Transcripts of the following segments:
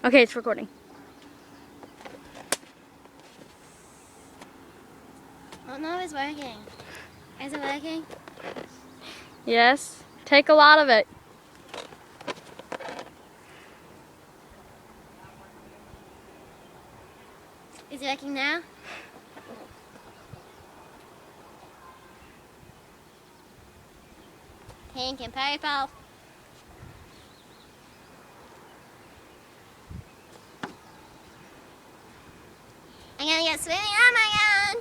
Okay, it's recording. Oh no, it's working. Is it working? Yes. Take a lot of it. Is it working now? Pink and purple. I'm gonna get swimming. Oh my god!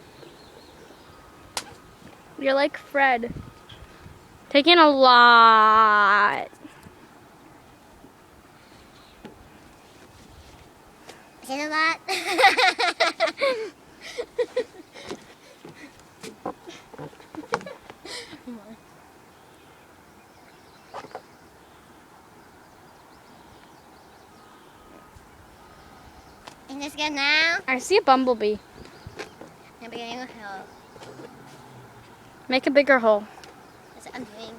You're like Fred. Taking a lot. Is it a lot? Is this good now? I see a bumblebee. I'm beginning a hill. Make a bigger hole. That's what I'm doing.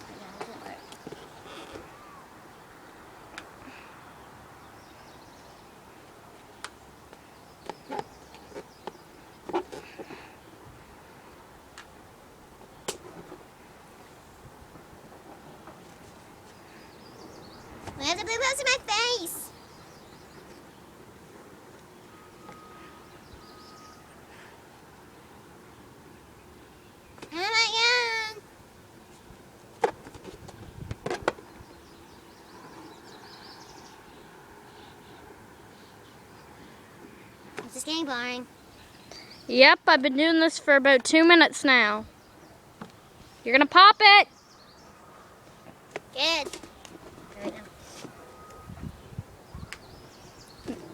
Yeah, it doesn't work. Where's the blue rose in my face? Oh my god! This is getting boring. Yep, I've been doing this for about 2 minutes now. You're gonna pop it. Good. There we go.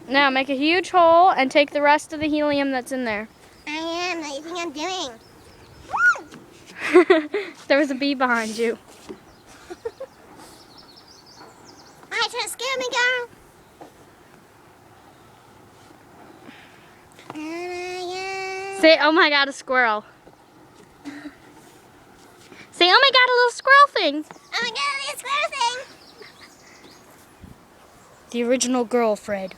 Now make a huge hole and take the rest of the helium that's in there. I am. What do you think I'm doing? There was a bee behind you. I trying to scare me, girl. Oh my god. Say, oh my god, a squirrel. Say, oh my god, a little squirrel thing. Oh my god, this square thing. The original girl, Fred.